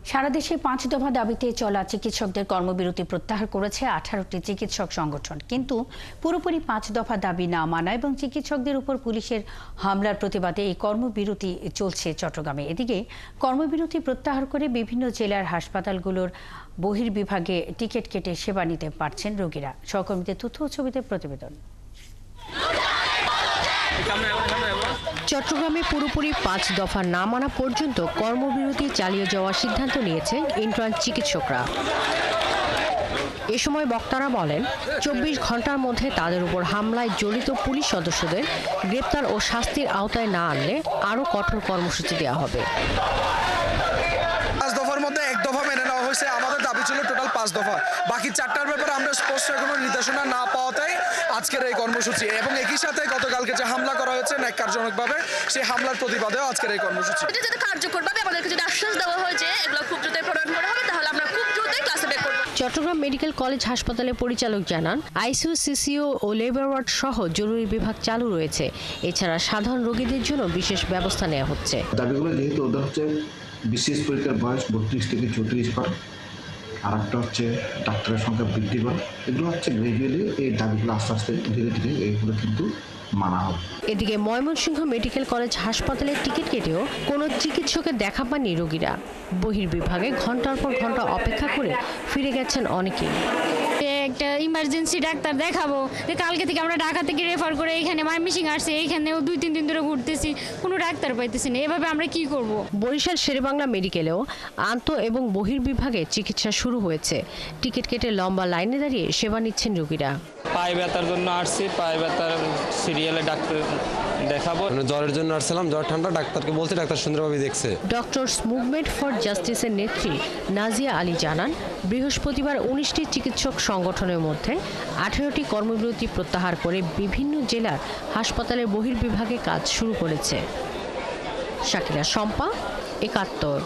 সারা দেশে ৫ দফা দাবিতে চলা চিকিৎসকদের কর্মবিরতি প্রত্যাহার করেছে ১৮টি চিকিৎসক সংগঠন। কিন্তু পুরোপুরি ৫ দফা দাবি না মানা এবং চিকিৎসকদের উপর পুলিশের হামলার প্রতিবাদে এই কর্মবিরতি চলছে চট্টগ্রামে। এদিকে কর্মবিরতি প্রত্যাহার করে বিভিন্ন জেলার হাসপাতালগুলোর বহির্বিভাগে টিকিট কেটে সেবা নিতে পারছেন রোগীরা। সহকর্মীদের তথ্য ও ছবিতে প্রতিবেদন। চট্টগ্রামে পুরোপুরি ৫ দফা না মানা পর্যন্ত কর্মবিরতি চালিয়ে যাওয়ার সিদ্ধান্ত নিয়েছে ইন্ট্রান্স চিকিৎসকরা। এ সময় বক্তারা বলেন, ২৪ ঘন্টার মধ্যে তাদের উপর হামলায় জড়িত পুলিশ সদস্যদের গ্রেপ্তার ও শাস্তির আওতায় না আনলে আরও কঠোর কর্মসূচি দেওয়া হবে। ৫ দফার মধ্যে ১ দফা মেনে নেওয়া হয়েছে। আমাদের দাবি ছিল টোটাল ৫ দফা। বাকি ৪টার ব্যাপারে আমরা স্পষ্ট কোনো নির্দেশনা না পাওয়াতেই আজকের এই কর্মসূচি, এবং একই সাথে গতকালকে যে হামলা করা হয়েছে ন্যাক্কারজনকভাবে, সেই হামলার প্রতিবাদেও আজকের এই কর্মসূচি। এটা যদি কার্যকরভাবে আমাদেরকে যদি আশ্বাস দেওয়া হয় যে এগুলো খুব দ্রুতই প্রণয়ন করা হবে, তাহলে আমরা খুব দ্রুতই ক্লাসে ব্যাক করব। চট্টগ্রাম মেডিকেল কলেজ হাসপাতালের পরিচালক জানান, আইসিইউ, সিসিইউ ও লেবার ওয়ার্ড সহ জরুরি বিভাগ চালু রয়েছে। এছাড়া সাধারণ রোগীদের জন্য বিশেষ ব্যবস্থা নেওয়া হচ্ছে। দাবিগুলো যেহেতু ওদের হচ্ছে বিশেষ পরীক্ষার বয়স ৩২ থেকে ৩৪ করা, আর একটা হচ্ছে ডাক্তারের সংখ্যা বৃদ্ধি করা, এগুলো হচ্ছে গ্রাজুয়ালি এই দাবিগুলো আস্তে আস্তে ধীরে ধীরে এইগুলো কিন্তু মানা হবে। এদিকে ময়মনসিংহ মেডিকেল কলেজ হাসপাতালের টিকিট কেটেও কোনো চিকিৎসকের দেখা পাননি রোগীরা। বহির্বিভাগে ঘন্টার পর ঘন্টা অপেক্ষা করে ফিরে গেছেন অনেকেই। একটা ইমার্জেন্সি ডাক্তার দেখাবো, কালকে থেকে আমরা ঢাকা থেকে রেফার করে এখানে ময়মনসিংহ আসছে, এইখানেও ২-৩ দিন ধরে ঘুরতেছি, কোনো ডাক্তার পাইতেছি না। এভাবে আমরা কি করব? বরিশাল শেরেবাংলা মেডিকেলেও আন্ত এবং বহির্বিভাগে চিকিৎসা শুরু হয়েছে। টিকিট কেটে লম্বা লাইনে দাঁড়িয়ে সেবা নিচ্ছেন রোগীরা। পায়ে ব্যথার জন্য আসছি, পায়ে ব্যথার সিরিয়ালে ডাক্তার দেখাবো। জ্বরের জন্য আসছিলাম, জ্বর ঠান্ডা, ডাক্তারকে বলছে, ডাক্তার সুন্দরভাবে দেখছে। ডক্টরস মুভমেন্ট ফর জাস্টিসের নেত্রী নাজিয়া আলী জানান, বৃহস্পতিবার ১৯টি চিকিৎসক সংগঠনের মধ্যে ১৮টি কর্মবিরতি প্রত্যাহার করে বিভিন্ন জেলার হাসপাতালের বহির্বিভাগে কাজ শুরু করেছে। শাকিলা শম্পা, ৭১।